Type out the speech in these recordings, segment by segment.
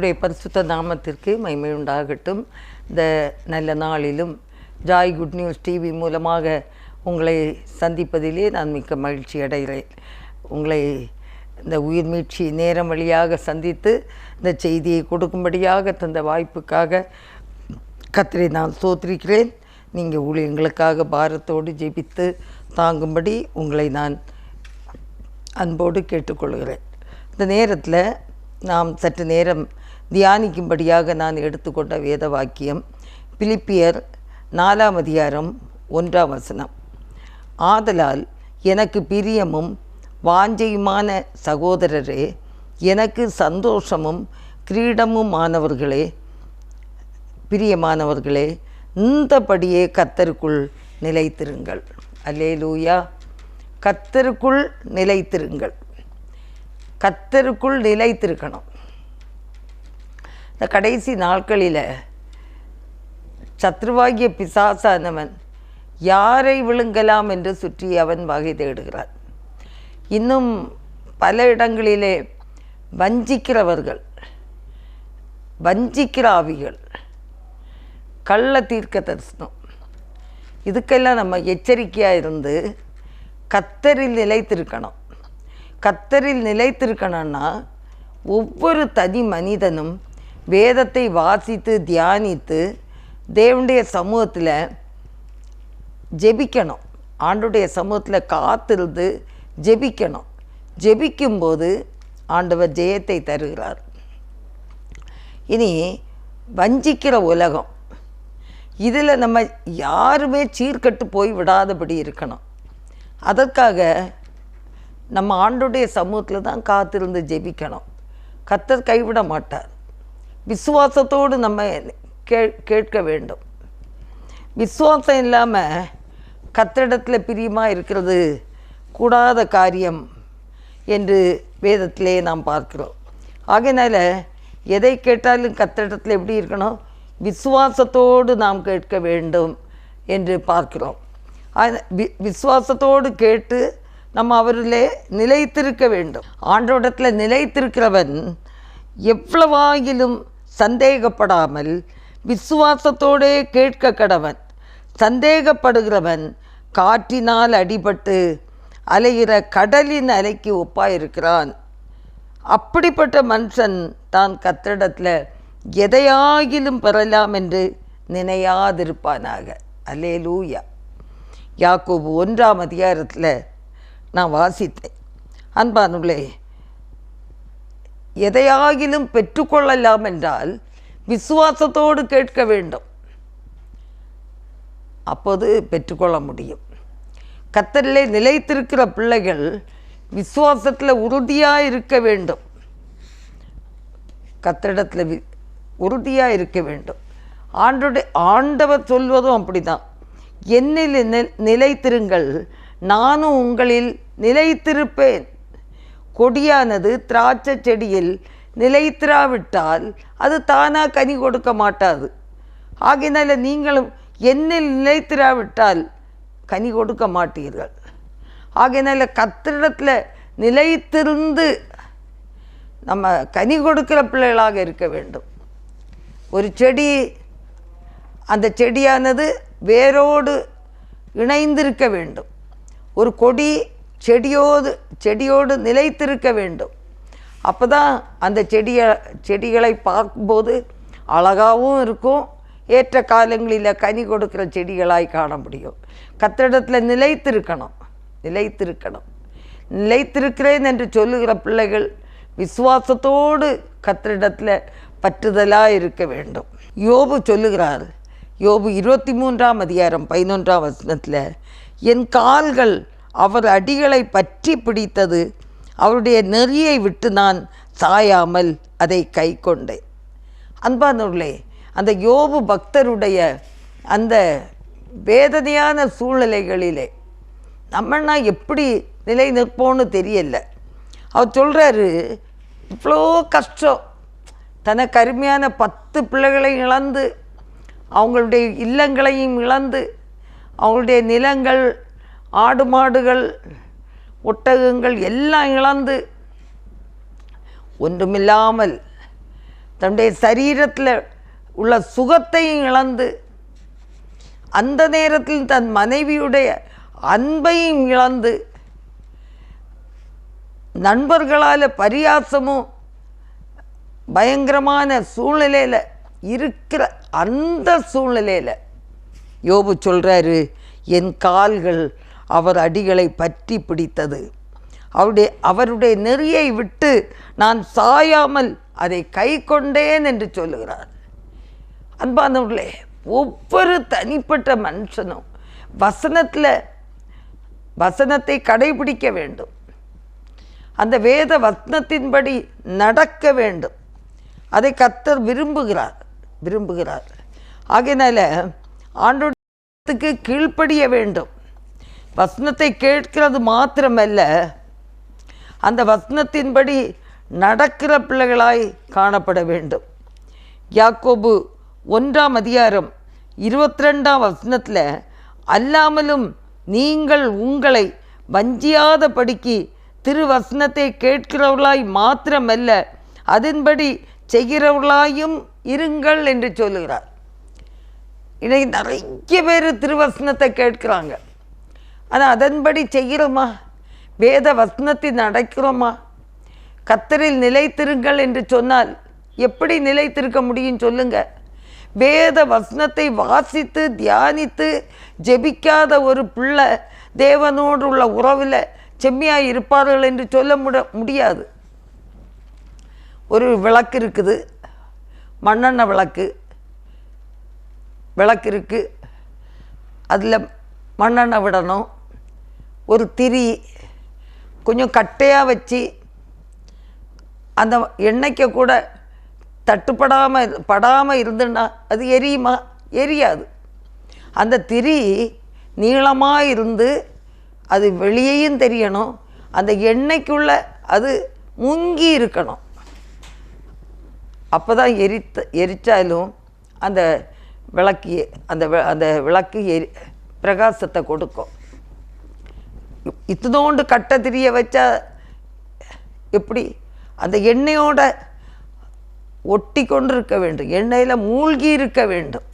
கர்த்தருடைய பரிசுத்த நாமத்திற்கு மகிமை உண்டாகட்டும். இந்த நல்ல நாளிலும் ஜாய் குட் நியூஸ் டிவி மூலமாக உங்களை சந்திப்பதிலே நான் மிக்க மகிழ்ச்சி அடைகிறேன். உங்களை இந்த உயிர் மீட்சி நேரம் வழியாக சந்தித்து இந்த செய்தியை கொடுக்கும்படியாக தந்த வாய்ப்புக்காக கர்த்தரை நான் ஸ்தோத்திரிக்கிறேன். நீங்கள் ஊழியங்களுக்காக பாரத்தோடு ஜெபித்து தாங்கும்படி உங்களை நான் அன்போடு கேட்டுக்கொள்கிறேன். இந்த நேரத்தில் நாம் சற்று நேரம் தியானிக்கும்படியாக நான் எடுத்துக்கொண்ட வேத வாக்கியம் பிலிப்பியர் 4ஆம் அதிகாரம் 1ஆம் வசனம். ஆதலால் எனக்கு பிரியமும் வாஞ்சையுமான சகோதரரே, எனக்கு சந்தோஷமும் கிரீடமுமானவர்களே, பிரியமானவர்களே, இந்தபடியே கர்த்தருக்குள் நிலைத்திருங்கள். அல்லேலூயா. கர்த்தருக்குள் நிலைத்திருங்கள். கர்த்தருக்குள் நிலைத்திருக்கணும். இந்த கடைசி நாட்களில் சத்ருவாகிய பிசாசானவன் யாரை விழுங்கலாம் என்று சுற்றி அவன் வகை தேடுகிறான். இன்னும் பல இடங்களிலே வஞ்சிக்கிறவர்கள், வஞ்சிக்கிற ஆவிகள், கள்ள தீர்க்க தரிசனம், இதுக்கெல்லாம் நம்ம எச்சரிக்கையாக இருந்து கர்த்தரில் நிலைத்திருக்கணும். கர்த்தரில் நிலைத்திருக்கணும்னா ஒவ்வொரு தனி மனிதனும் வேதத்தை வாசித்து தியானித்து தேவனுடைய சமூகத்தில் ஜெபிக்கணும். ஆண்டவருடைய சமூகத்தில் காத்திருந்து ஜெபிக்கணும். ஜெபிக்கும்போது ஆண்டவர் ஜெயத்தை தருகிறார். இனி வஞ்சிக்கிற உலகம், இதில் நம்ம யாருமே சீர்கட்டு போய் விடாதபடி இருக்கணும். அதற்காக நம்ம ஆண்டவருடைய சமூகத்தில் தான் காத்திருந்து ஜெபிக்கணும். கர்த்தர் கைவிட மாட்டார். விசுவாசத்தோடு நம்ம கேட்க வேண்டும். விசுவாசம் இல்லாமல் கர்த்தரிடத்தில் பிரியமாக இருக்கிறது கூடாத காரியம் என்று வேதத்திலே நாம் பார்க்கிறோம். ஆகையினால எதை கேட்டாலும் கர்த்தரிடத்தில் எப்படி இருக்கணும்? விசுவாசத்தோடு நாம் கேட்க வேண்டும் என்று பார்க்கிறோம். விசுவாசத்தோடு கேட்டு நம்ம அவரிலே நிலைத்திருக்க வேண்டும். ஆண்டவரிடத்தில் நிலைத்திருக்கிறவன் எவ்வளவாயிலும் சந்தேகப்படாமல் விசுவாசத்தோடே கேட்க கடவன். சந்தேகப்படுகிறவன் காற்றினால் அடிபட்டு அலைகிற கடலின் அலைக்கு ஒப்பாயிருக்கிறான். அப்படிப்பட்ட மனுஷன் தான் கர்த்தரிடத்தில் எதையாகிலும் பெறலாம் என்று நினையாதிருப்பானாக. அல்லேலூயா. யாக்கோபு 1ஆம் அதிகாரத்தில் நான் வாசித்தேன். அன்பானுள்ளே, எதையாகிலும் பெற்றுக்கொள்ளலாம் என்றால் விசுவாசத்தோடு கேட்க வேண்டும். அப்போது பெற்றுக்கொள்ள முடியும். கர்த்தரிலே நிலைத்திருக்கிற பிள்ளைகள் விசுவாசத்தில் உறுதியாக இருக்க வேண்டும். கர்த்தரிடத்தில் உறுதியாக இருக்க வேண்டும். ஆண்டவர் சொல்வதும் அப்படிதான். என்னில் நிலைத்திருங்கள், நானும் உங்களில் நிலைத்திருப்பேன். கொடியானது திராட்சை செடியில் நிலைத்திராவிட்டால் அது தானாக கனி கொடுக்க மாட்டாது. ஆகையினால நீங்களும் என்னில் நிலைத்திராவிட்டால் கனி கொடுக்க மாட்டீர்கள். ஆகையினால கர்த்தரிடத்தில் நிலைத்திருந்து நம்ம கனி கொடுக்கிற பிள்ளைகளாக இருக்க வேண்டும். ஒரு செடி, அந்த செடியானது வேரோடு இணைந்திருக்க வேண்டும். ஒரு கொடி செடியோடு நிலைத்திருக்க வேண்டும். அப்போ தான் அந்த செடிகளை பார்க்கும்போது அழகாகவும் இருக்கும், ஏற்ற காலங்களில் கனி கொடுக்கிற செடிகளாய் காண முடியும். கர்த்தரிடத்தில் நிலைத்திருக்கணும். நிலைத்திருக்கிறேன் என்று சொல்லுகிற பிள்ளைகள் விசுவாசத்தோடு கர்த்தரிடத்தில் பற்றுதலாக இருக்க வேண்டும். யோபு சொல்லுகிறார், யோபு 23ஆம் அதிகாரம் 11ஆம் வசனத்தில், என் கால்கள் அவர் அடிகளை பற்றி பிடித்தது, அவருடைய நெறியை விட்டு நான் சாயாமல் அதை கை கொண்டேன். அன்பானவர்களே, அந்த யோபு பக்தருடைய அந்த வேதனையான சூழ்நிலைகளிலே நம்மனா எப்படி நிலை நிற்போன்னு தெரியல. அவர் சொல்கிறாரு, இவ்வளோ கஷ்டம், தனக்கு அருமையான 10 பிள்ளைகளையும் இழந்து, அவங்களுடைய இல்லங்களையும் இழந்து, அவங்களுடைய நிலங்கள், ஆடு மாடுகள், ஒட்டகங்கள் எல்லாம் இழந்து ஒன்றுமில்லாமல் தன்னுடைய சரீரத்தில் உள்ள சுகத்தையும் இழந்து, அந்த நேரத்தில் தன் மனைவியுடைய அன்பையும் இழந்து, நண்பர்களால் பரியாசமும் பயங்கரமான சூழ்நிலையில் இருக்கிற அந்த சூழ்நிலையில் யோபு சொல்கிறாரு, என் கால்கள் அவர் அடிகளை பற்றி பிடித்தது, அவருடைய நெறியை விட்டு நான் சாயாமல் அதை கை கொண்டேன் என்று சொல்லுகிறார். அன்பானவர்களே, ஒவ்வொரு தனிப்பட்ட மனுஷனும் வசனத்தை கடைபிடிக்க வேண்டும். அந்த வேத வசனத்தின்படி நடக்க வேண்டும். அதை கர்த்தர் விரும்புகிறார். ஆகையினால ஆண்டவருக்கு கீழ்ப்படிய வேண்டும். வசனத்தை கேட்கிறது மாத்திரமல்ல, அந்த வசனத்தின்படி நடக்கிற பிள்ளைகளாய் காணப்பட வேண்டும். யாக்கோபு 1:22 அல்லாமலும் நீங்கள் உங்களை வஞ்சியாதபடிக்கு திருவசனத்தை கேட்கிறவர்களாய் மாத்திரமல்ல, அதன்படி செய்கிறவர்களாயும் இருங்கள் என்று சொல்லுகிறார். இன்னைக்கு நிறைய பேர் திருவசனத்தை கேட்குறாங்க, ஆனால் அதன்படி செய்கிறோமா? வேத வசனத்தில் நடக்கிறோமா? கர்த்தரில் நிலைத்திருங்கள் என்று சொன்னால் எப்படி நிலைத்திருக்க முடியும் சொல்லுங்க? வேத வசனத்தை வாசித்து தியானித்து ஜெபிக்காத ஒரு பிள்ளை தேவனோடு உள்ள உறவில் செம்மையாக இருப்பார்கள் என்று சொல்ல முடியாது. ஒரு விளக்கு இருக்குது, மண்ணெண்ணெய் விளக்கு இருக்குது, அதில் மண்ணெண்ணெய் விடணும். ஒரு திரி கொஞ்சம் கட்டையாக வச்சு அந்த எண்ணெய்க்கு கூட படாமல் இருந்துன்னா அது எரியுமா? எரியாது. அந்த திரி நீளமாக இருந்து அது வெளியேயும் தெரியணும், அந்த எண்ணெய்க்குள்ளே அது முங்கி இருக்கணும். அப்போ தான் எரித்தாலும் அந்த விளக்கு பிரகாசத்தை கொடுக்கும். இத்தனோண்டு கட்டை திரிய வச்சா எப்படி? அந்த எண்ணெயோட ஒட்டி கொண்டு இருக்க வேண்டும், எண்ணெயில் மூழ்கி இருக்க வேண்டும்.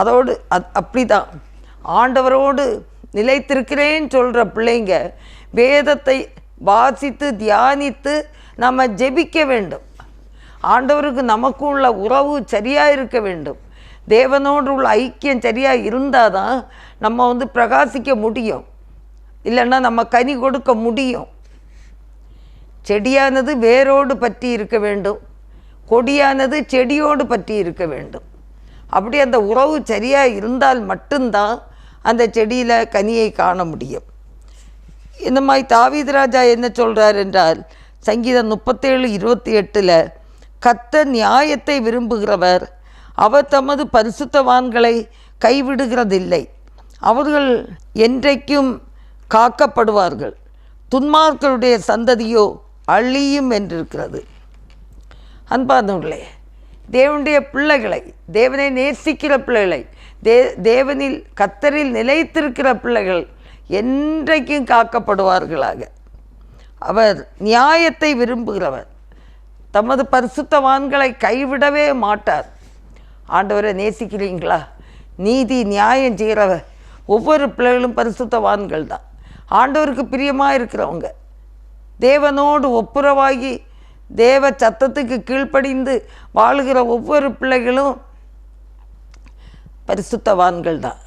அதோடு அப்படி தான் ஆண்டவரோடு நிலைத்திருக்கிறேன்னு சொல்கிற பிள்ளைங்க வேதத்தை வாசித்து தியானித்து நம்ம ஜெபிக்க வேண்டும். ஆண்டவருக்கு நமக்கும் உள்ள உறவு சரியாக இருக்க வேண்டும். தேவனோடு உள்ள ஐக்கியம் சரியாக இருந்தால் தான் நம்ம பிரகாசிக்க முடியும், இல்லைன்னா நம்ம கனி கொடுக்க முடியும். செடியானது வேரோடு பற்றி இருக்க வேண்டும், கொடியானது செடியோடு பற்றி இருக்க வேண்டும். அப்படி அந்த உறவு சரியாக இருந்தால் மட்டும்தான் அந்த செடியில் கனியை காண முடியும். இந்த மாதிரி தாவீது ராஜா என்ன சொல்கிறார் என்றால், சங்கீதம் 37:28 கர்த்தர் நியாயத்தை விரும்புகிறவர், அவர் தமது பரிசுத்தவான்களை கைவிடுகிறதில்லை, அவர்கள் என்றைக்கும் காக்கப்படுவார்கள், துன்மார்களுடைய சந்ததியோ அழியும் என்றிருக்கிறது. அன்பானவர்களே, தேவனுடைய பிள்ளைகளை, தேவனை நேசிக்கிற பிள்ளைகளை, தேவனில் கர்த்தரில் நிலைத்திருக்கிற பிள்ளைகள் என்றைக்கும் காக்கப்படுவார்களாக. அவர் நியாயத்தை விரும்புகிறவர், தமது பரிசுத்தவான்களை கைவிடவே மாட்டார். ஆண்டவரை நேசிக்கிறீங்களா? நீதி நியாயம் செய்கிறவர் ஒவ்வொரு பிள்ளைகளும் பரிசுத்தவான்கள் தான். ஆண்டவருக்கு பிரியமாக இருக்கிறவங்க, தேவனோடு ஒப்புரவாகி தேவ சத்தத்துக்கு கீழ்ப்படிந்து வாழுகிற ஒவ்வொரு பிள்ளைகளும் பரிசுத்தவான்கள் தான்.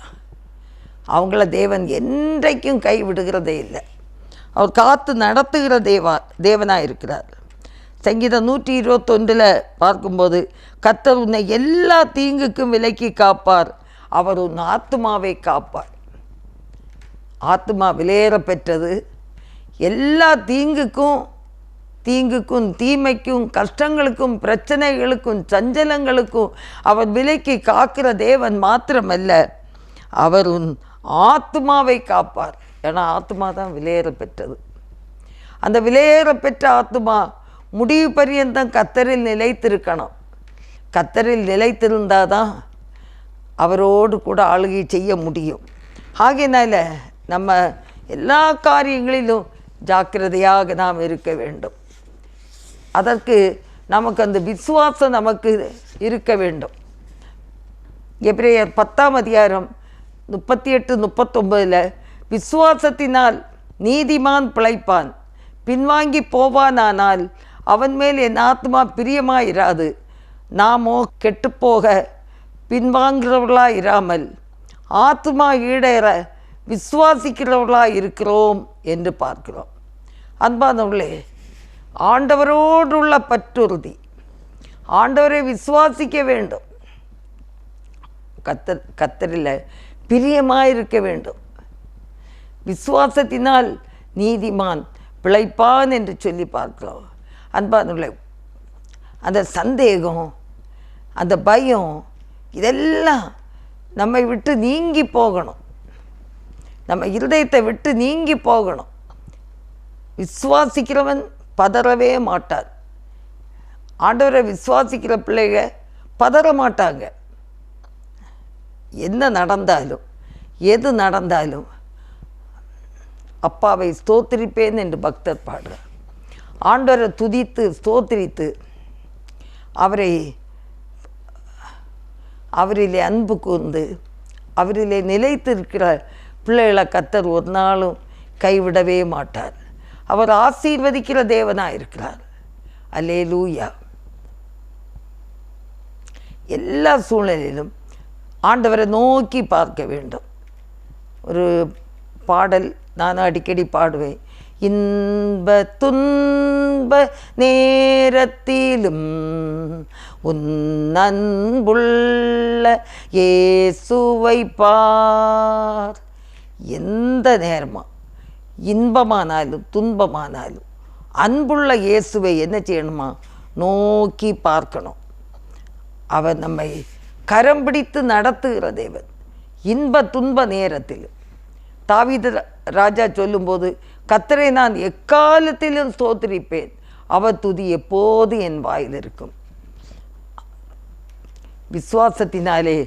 அவங்கள தேவன் என்றைக்கும் கைவிடுகிறதே இல்லை. அவர் காத்து நடத்துகிற தேவனாக இருக்கிறார். சங்கீதம் 121 பார்க்கும்போது, கர்த்தர் உன்னை எல்லா தீங்குக்கும் விலக்கி காப்பார், அவர் உன் ஆத்துமாவை காப்பார். ஆத்துமா விலையேற பெற்றது. எல்லா தீங்குக்கும் தீமைக்கும் கஷ்டங்களுக்கும் பிரச்சனைகளுக்கும் சஞ்சலங்களுக்கும் அவர் விலைக்கு காக்கிற தேவன் மாத்திரமல்ல, அவர் உன் ஆத்துமாவை காப்பார். ஏன்னா ஆத்துமா தான் விலையேற பெற்றது. அந்த விலையேற பெற்ற ஆத்துமா முடிவு பரியந்தம் கர்த்தரில் நிலைத்திருக்கணும். கர்த்தரில் நிலைத்திருந்தால் தான் அவரோடு கூட ஆளுகை செய்ய முடியும். ஆகையினால நம்ம எல்லா காரியங்களிலும் ஜாக்கிரதையாக நாம் இருக்க வேண்டும். அதற்கு நமக்கு அந்த விசுவாசம் நமக்கு இருக்க வேண்டும். எபிரேயர் 10ஆம் அதிகாரம் 38-39 விசுவாசத்தினால் நீதிமான் பிழைப்பான், பின்வாங்கி போவானானால் அவன் மேல் என் ஆத்மா பிரியமாயிராது. நாமோ கெட்டுப்போக பின்வாங்கிறவர்களாக இராமல் ஆத்மா ஈடேற விசுவாசிக்கிறவர்களாக இருக்கிறோம் என்று பார்க்கிறோம். அன்பானவர்களே, ஆண்டவரோடுள்ள பற்றுறுதி, ஆண்டவரை விசுவாசிக்க வேண்டும், கர்த்தரில் பிரியமாயிருக்க வேண்டும். விசுவாசத்தினால் நீதிமான் பிழைப்பான் என்று சொல்லி பார்க்கிறோம். அன்பானவர்களே, அந்த சந்தேகம், அந்த பயம், இதெல்லாம் நம்மை விட்டு நீங்கி போகணும், நம்ம இருதயத்தை விட்டு நீங்கி போகணும். விசுவாசிக்கிறவன் பதறவே மாட்டார். ஆண்டவரை விசுவாசிக்கிற பிள்ளைங்க பதற மாட்டாங்க. என்ன நடந்தாலும் எது நடந்தாலும் அப்பாவை ஸ்தோத்திரிப்பேன் என்று பக்தர் பாடுறார். ஆண்டவரை துதித்து ஸ்தோத்திரித்து அவரிலே அன்பு கூர்ந்து அவரிலே நிலைத்திருக்கிற பிள்ளைகளை கர்த்தர் ஒரு நாளும் கைவிடவே மாட்டார். அவர் ஆசீர்வதிக்கிற தேவனாக இருக்கிறார். அல்லேலூயா. எல்லா சூழ்நிலையிலும் ஆண்டவரை நோக்கி பார்க்க வேண்டும். ஒரு பாடல் நான் அடிக்கடி பாடுவேன். இன்ப துன்ப நேரத்திலும் உன் அன்புள்ள இயேசுவை பார். எந்த நேரமா இன்பமானாலும் துன்பமானாலும் அன்புள்ள இயேசுவை என்ன செய்யணுமா? நோக்கி பார்க்கணும். அவர் நம்மை கரம் பிடித்து நடத்துகிற தேவன். இன்ப துன்ப நேரத்தில் தாவீது ராஜா சொல்லும்போது, கர்த்தரை நான் எக்காலத்திலும் ஸ்தோத்திரிப்பேன், அவர் துதி எப்போது என் வாயில் இருக்கும். விசுவாசத்தினாலே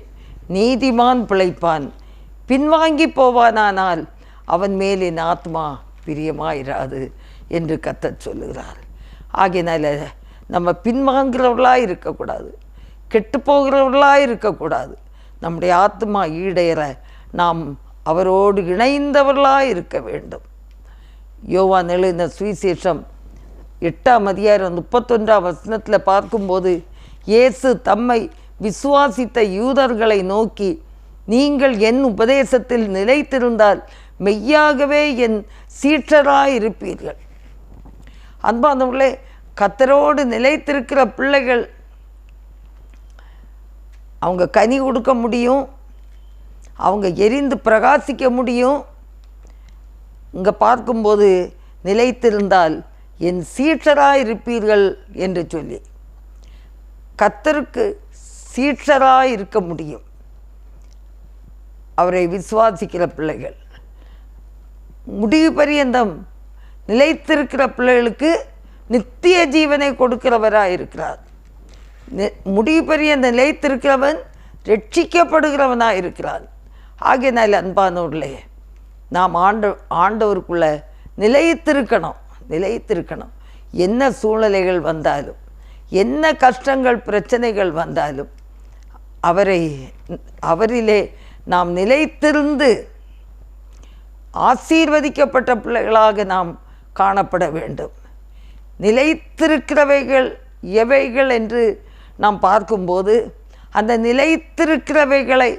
நீதிமான் பிழைப்பான், பின்வாங்கி போவானானால் அவன் மேல் என் ஆத்மா பிரியமாயிராது என்று கர்த்தர் சொல்லுகிறார். ஆகையினால நம்ம பின்வாங்கிறவர்களாக இருக்கக்கூடாது, கெட்டு போகிறவர்களாக இருக்கக்கூடாது. நம்முடைய ஆத்மா ஈடேற நாம் அவரோடு இணைந்தவர்களாக இருக்க வேண்டும். யோவான் எழுதின சுவிசேஷம் 8ஆம் அதிகாரம் 31ஆம் வசனத்தில் பார்க்கும்போது, இயேசு தம்மை விசுவாசித்த யூதர்களை நோக்கி, நீங்கள் என் உபதேசத்தில் நிலைத்திருந்தால் மெய்யாகவே என் சீற்றராயிருப்பீர்கள். அன்பானவர்களே, கர்த்தரோடு நிலைத்திருக்கிற பிள்ளைகள் அவங்க கனி கொடுக்க முடியும், அவங்க எரிந்து பிரகாசிக்க முடியும். இங்கே பார்க்கும்போது நிலைத்திருந்தால் என் சீற்றராயிருப்பீர்கள் என்று சொல்லி கர்த்தருக்கு சீற்றராய் இருக்க முடியும். அவரை விசுவாசிக்கிற பிள்ளைகள் முடிவு பரியந்தம் நிலைத்திருக்கிற பிள்ளைகளுக்கு நித்திய ஜீவனை கொடுக்கிறவராக இருக்கிறார். முடிவு பரியந்த நிலைத்திருக்கிறவன் ரட்சிக்கப்படுகிறவனாக இருக்கிறான். ஆகையினால் அன்பானவர்களே, நாம் ஆண்டவருக்குள்ள நிலைத்திருக்கணும். என்ன சூழ்நிலைகள் வந்தாலும், என்ன கஷ்டங்கள் பிரச்சனைகள் வந்தாலும் அவரிலே நாம் நிலைத்திருந்து ஆசீர்வதிக்கப்பட்ட பிள்ளைகளாக நாம் காணப்பட வேண்டும். நிலைத்திருக்கிறவைகள் எவைகள் என்று நாம் பார்க்கும்போது, அந்த நிலைத்திருக்கிறவைகளை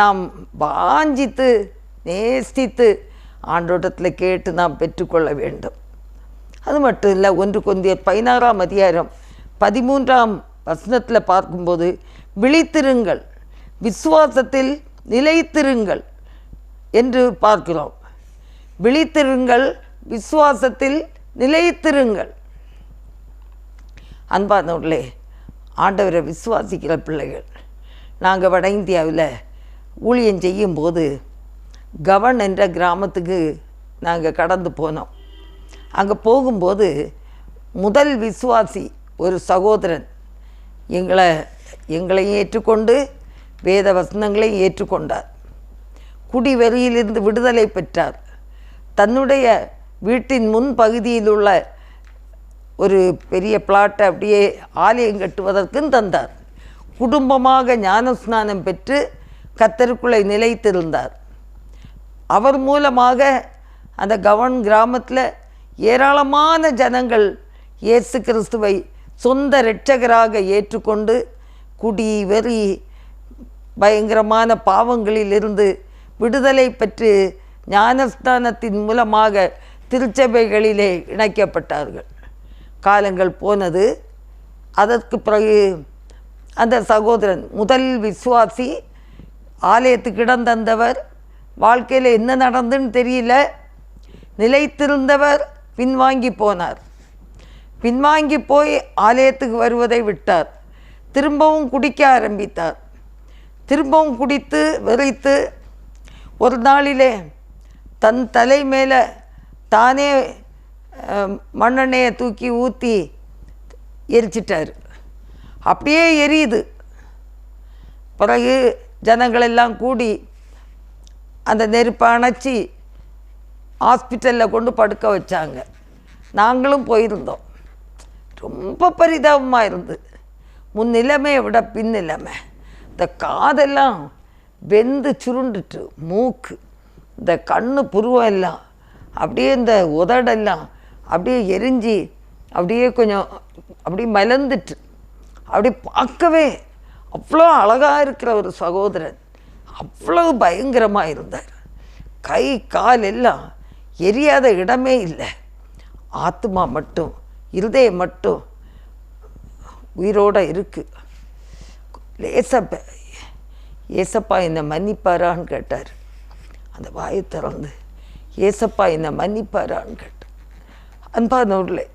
நாம் வாஞ்சித்து நேசித்து ஆண்டோட்டத்தில் கேட்டு நாம் பெற்றுக்கொள்ள வேண்டும். அது மட்டும் இல்லை, 1 கொரிந்தியர் 16ஆம் அதிகாரம் 13ஆம் வசனத்தில் பார்க்கும்போது, விழித்திருங்கள், விசுவாசத்தில் நிலைத்திருங்கள் என்று பார்க்கிறோம். விழித்திருங்கள், விசுவாசத்தில் நிலைத்திருங்கள். அன்பானவர்களே, ஆண்டவரை விசுவாசிக்கிற பிள்ளைகள், நாங்கள் வட இந்தியாவில் ஊழியம் செய்யும்போது கவன் என்ற கிராமத்துக்கு நாங்கள் கடந்து போனோம். அங்கே போகும்போது முதல் விசுவாசி ஒரு சகோதரன் எங்களையும் ஏற்றுக்கொண்டு வேத வசனங்களையும் ஏற்றுக்கொண்டார். குடிவெறியிலிருந்து விடுதலை பெற்றார். தன்னுடைய வீட்டின் முன் பகுதியில் உள்ள ஒரு பெரிய பிளாட்டை அப்படியே ஆலயம் கட்டுவதற்கும் தந்தார். குடும்பமாக ஞானஸ்நானம் பெற்று கர்த்தருக்குள்ளே நிலைத்திருந்தார். அவர் மூலமாக அந்த கவன் கிராமத்தில் ஏராளமான ஜனங்கள் இயேசு கிறிஸ்துவை சொந்த இரட்சகராக ஏற்றுக்கொண்டு குடி வெறி பயங்கரமான பாவங்களிலிருந்து விடுதலை பெற்று ஞானஸ்தானத்தின் மூலமாக திருச்சபைகளிலே இணைக்கப்பட்டார்கள். காலங்கள் போனது. அதற்கு பிறகு அந்த சகோதரன் முதல் விசுவாசி, ஆலயத்துக்கு இடம் தந்தவர், வாழ்க்கையில் என்ன நடந்துன்னு தெரியல, நிலைத்திருந்தவர் பின்வாங்கி போனார். பின்வாங்கி போய் ஆலயத்துக்கு வருவதை விட்டார். திரும்பவும் குடிக்க ஆரம்பித்தார். திரும்பவும் குடித்து வெறித்து ஒரு நாளிலே தன் தலை மேலே தானே மண்ணெண்ணெயை தூக்கி ஊற்றி எரிச்சிட்டார். அப்படியே எரியுது. பிறகு ஜனங்களெல்லாம் கூடி அந்த நெருப்பை அணைச்சி ஹாஸ்பிட்டலில் கொண்டு படுக்க வச்சாங்க. நாங்களும் போயிருந்தோம். ரொம்ப பரிதாபமாக இருந்து, முன் நிலைமையை விட பின் நிலைமை. இந்த காதெல்லாம் வெந்து சுருண்டுட்டு, மூக்கு, இந்த கண்ணு புருவம் எல்லாம் அப்படியே, இந்த உதடெல்லாம் அப்படியே எரிஞ்சு அப்படியே கொஞ்சம் அப்படியே மலர்ந்துட்டு, அப்படி பார்க்கவே அவ்வளோ அழகாக இருக்கிற ஒரு சகோதரன் அவ்வளோ பயங்கரமாக இருந்தார். கை கால் எல்லாம் எரியாத இடமே இல்லை. ஆத்மா மட்டும், இருதயம் மட்டும் உயிரோடு இருக்குது. ஏசப்பா என்னை மன்னிப்பாரான்னு கேட்டார். அந்த வாயை திறந்து ஏசப்பா என்னை மன்னிப்பாரான்னு கேட்டார். அன்பானவர்களே,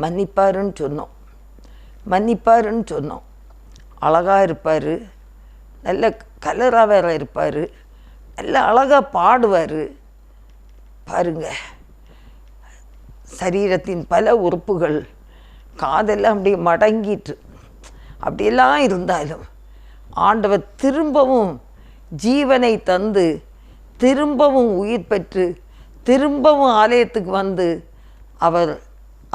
மன்னிப்பாருன்னு சொன்னோம், மன்னிப்பாருன்னு சொன்னோம். அழகாக இருப்பார், நல்ல கலராக வேற இருப்பார், நல்ல அழகாக பாடுவார். பாருங்க, சரீரத்தின் பல உறுப்புகள், காதெல்லாம் அப்படியே மடங்கிட்டு அப்படியெல்லாம் இருந்தாலும் ஆண்டவர் திரும்பவும் ஜீவனை தந்து, திரும்பவும் உயிர் பெற்று, திரும்பவும் ஆலயத்துக்கு வந்து அவர்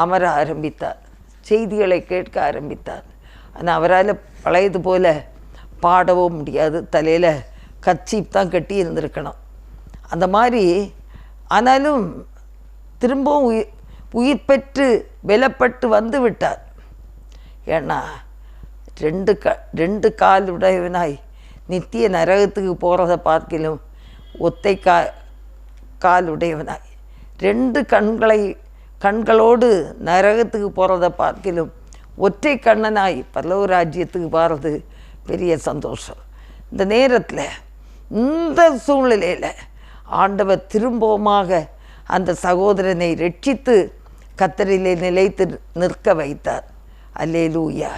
அமர ஆரம்பித்தார். செய்திகளை கேட்க ஆரம்பித்தார். ஆனால் அவரால் பழையது போல பாடவும் முடியாது. தலையில் கர்ச்சீப் தான் கட்டி இருந்திருக்கணும். அந்த மாதிரி ஆனாலும் திரும்பவும் உயிர் பெற்று பலப்பட்டு வந்து விட்டார். ஏன்னா ரெண்டு கால் உடையவனாய் நித்திய நரகத்துக்கு போகிறத பார்க்கிலும் ஒத்தை கால் உடையவனாய், ரெண்டு கண்களோடு நரகத்துக்கு போகிறத பார்க்கிலும் ஒற்றை கண்ணனாய் பரலோக ராஜ்யத்துக்கு போகிறது பெரிய சந்தோஷம். இந்த நேரத்தில், இந்த சூழ்நிலையில் ஆண்டவர் திரும்பவுமாக அந்த சகோதரனை ரட்சித்து கர்த்தரிலே நிலைத்து நிற்க வைத்தார். அல்லேலூயா.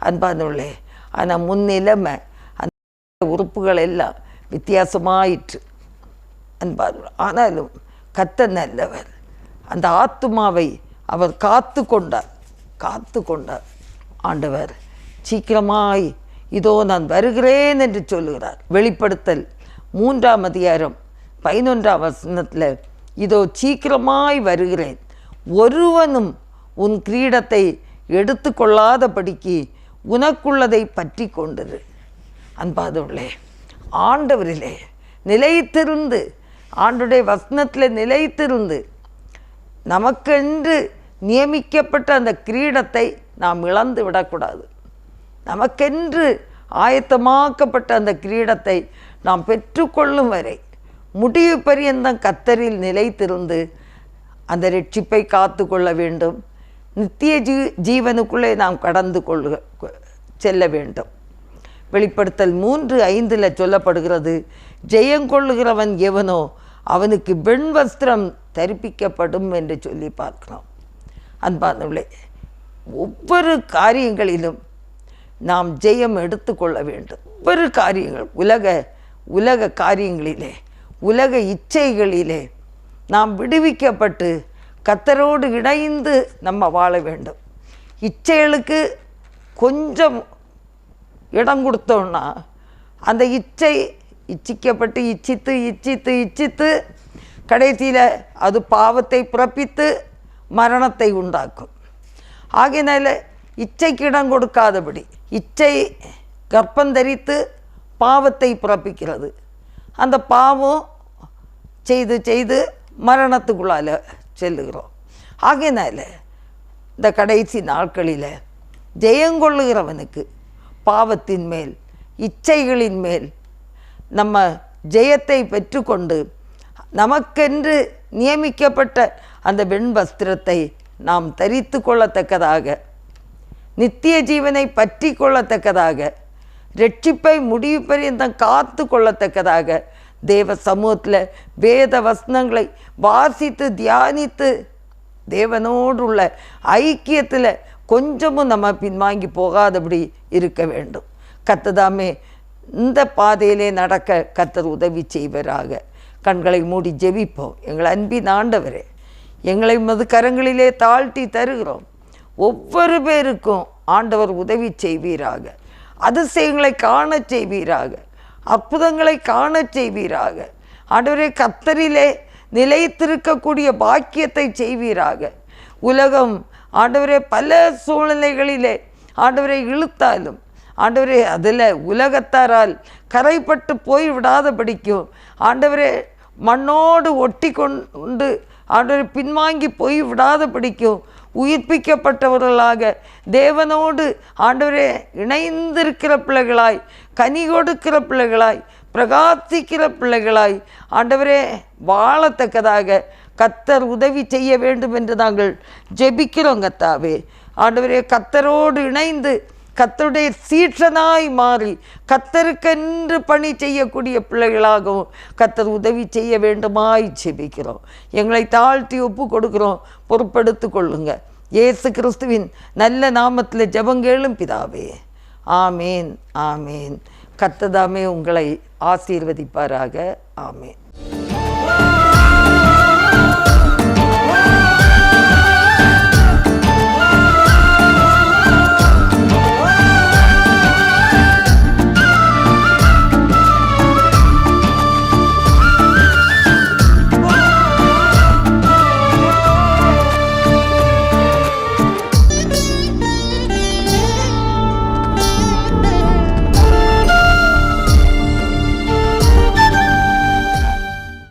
அன்பானவர்களே, ஆனால் முன்னிலைமை அந்த உறுப்புகள் எல்லாம் வித்தியாசமாயிற்று. அன்பானவர்களே, ஆனாலும் கர்த்தர் நல்லவர். அந்த ஆத்துமாவை அவர் காத்து கொண்டார். ஆண்டவர் சீக்கிரமாய் இதோ நான் வருகிறேன் என்று சொல்லுகிறார். வெளிப்படுத்தல் 3ஆம் அதிகாரம் 11ஆம் வசனத்தில், இதோ சீக்கிரமாய் வருகிறேன், ஒருவனும் உன் கிரீடத்தை எடுத்து கொள்ளாதபடிக்கு உனக்குள்ளதை பற்றி கொண்டிரு. அன்பாதவர்களே, ஆண்டவரிலே நிலைத்திருந்து, ஆண்டுடைய வசனத்தில் நிலைத்திருந்து, நமக்கென்று நியமிக்கப்பட்ட அந்த கிரீடத்தை நாம் இழந்து விடக்கூடாது. நமக்கென்று ஆயத்தமாக்கப்பட்ட அந்த கிரீடத்தை நாம் பெற்றுக்கொள்ளும் வரை முடிவு பரியந்தம் கர்த்தரில் நிலைத்திருந்து அந்த ரட்சிப்பை காத்து கொள்ள வேண்டும். நித்திய ஜீவனுக்குள்ளே நாம் கடந்து செல்ல வேண்டும். வெளிப்படுத்தல் 3:5 சொல்லப்படுகிறது, ஜெயங்கொள்ளுகிறவன் எவனோ அவனுக்கு வெண் வஸ்திரம் தரிப்பிக்கப்படும் என்று சொல்லி பார்க்கிறோம். அன்பானவர்களே, ஒவ்வொரு காரியங்களிலும் நாம் ஜெயம் எடுத்துக்கொள்ள வேண்டும். ஒவ்வொரு காரியங்கள், உலக காரியங்களிலே, உலக இச்சைகளிலே நாம் விடுவிக்கப்பட்டு கர்த்தரோடு இணைந்து நம்ம வாழ வேண்டும். இச்சைகளுக்கு கொஞ்சம் இடம் கொடுத்தோன்னா அந்த இச்சிக்கப்பட்டு இச்சித்து கடைசியில் அது பாவத்தை பிறப்பித்து மரணத்தை உண்டாக்கும். ஆகையினால இச்சைக்கு இடம் கொடுக்காதபடி, இச்சை கர்ப்பந்தரித்து பாவத்தை பிறப்பிக்கிறது. அந்த பாவம் செய்து செய்து மரணத்துக்குள்ளால் செல்லுகிறோம். ஆகையினால இந்த கடைசி நாட்களில் ஜெயங்கொள்ளுகிறவனுக்கு பாவத்தின் மேல் இச்சைகளின் மேல் நம்ம ஜெயத்தை பெற்றுக்கொண்டு நமக்கென்று நியமிக்கப்பட்ட அந்த வெண் வஸ்திரத்தை நாம் தரித்து கொள்ளத்தக்கதாக, நித்திய ஜீவனை பற்றி கொள்ளத்தக்கதாக, ரட்சிப்பை முடிவு பரியந்தம் காத்து கொள்ளத்தக்கதாக தேவ சமூகத்தில் வேத வசனங்களை வாசித்து தியானித்து தேவனோடு உள்ள ஐக்கியத்தில் கொஞ்சமும் நம்ம பின்வாங்கி போகாதபடி இருக்க வேண்டும். கர்த்ததாமே இந்த பாதையிலே நடக்க கர்த்தர் உதவி செய்வராக. கண்களை மூடி ஜெபிப்போம். எங்கள் அன்பின் ஆண்டவரே, எங்களை உமது கரங்களிலே தாழ்த்தி தருகிறோம். ஒவ்வொரு பேருக்கும் ஆண்டவர் உதவி செய்வீராக. அதிசயங்களை காண செய்வீராக. அற்புதங்களை காண செய்வீராக. ஆண்டவரே, கர்த்தரிலே நிலைத்திருக்கக்கூடிய பாக்கியத்தை செய்வீராக. உலகம் ஆண்டவரே பல சூழ்நிலைகளிலே ஆண்டவரை இழுத்தாலும் ஆண்டவரே அதில் உலகத்தாரால் கரைப்பட்டு போய் விடாதபடிக்கும் ஆண்டவரே மண்ணோடு ஒட்டி கொண்டு ஆண்டவரை பின்வாங்கி போய் விடாதபடிக்கும் உயிர்ப்பிக்கப்பட்டவர்களாக தேவனோடு ஆண்டவரே இணைந்திருக்கிற பிள்ளைகளாய், கனி கொடுக்கிற பிள்ளைகளாய், பிரகாசிக்கிற பிள்ளைகளாய் ஆண்டவரே வாழத்தக்கதாக கர்த்தர் உதவி செய்ய வேண்டும் என்று நாங்கள் ஜெபிக்கிறோம். கர்த்தாவே ஆண்டவரே, கர்த்தரோடு இணைந்து கர்த்தருடைய சீற்றனாய் மாறி கர்த்தருக்கென்று பணி செய்யக்கூடிய பிள்ளைகளாகவும் கர்த்தர் உதவி செய்ய வேண்டுமாய் ஜெபிக்கிறோம். எங்களை தாழ்த்தி ஒப்பு கொடுக்கிறோம். பொறுப்படுத்து கொள்ளுங்க. இயேசு கிறிஸ்துவின் நல்ல நாமத்தில் ஜெபங்கேளும் பிதாவே. ஆமேன், ஆமேன். கர்த்தர் தாமே உங்களை ஆசீர்வதிப்பாராக. ஆமேன்.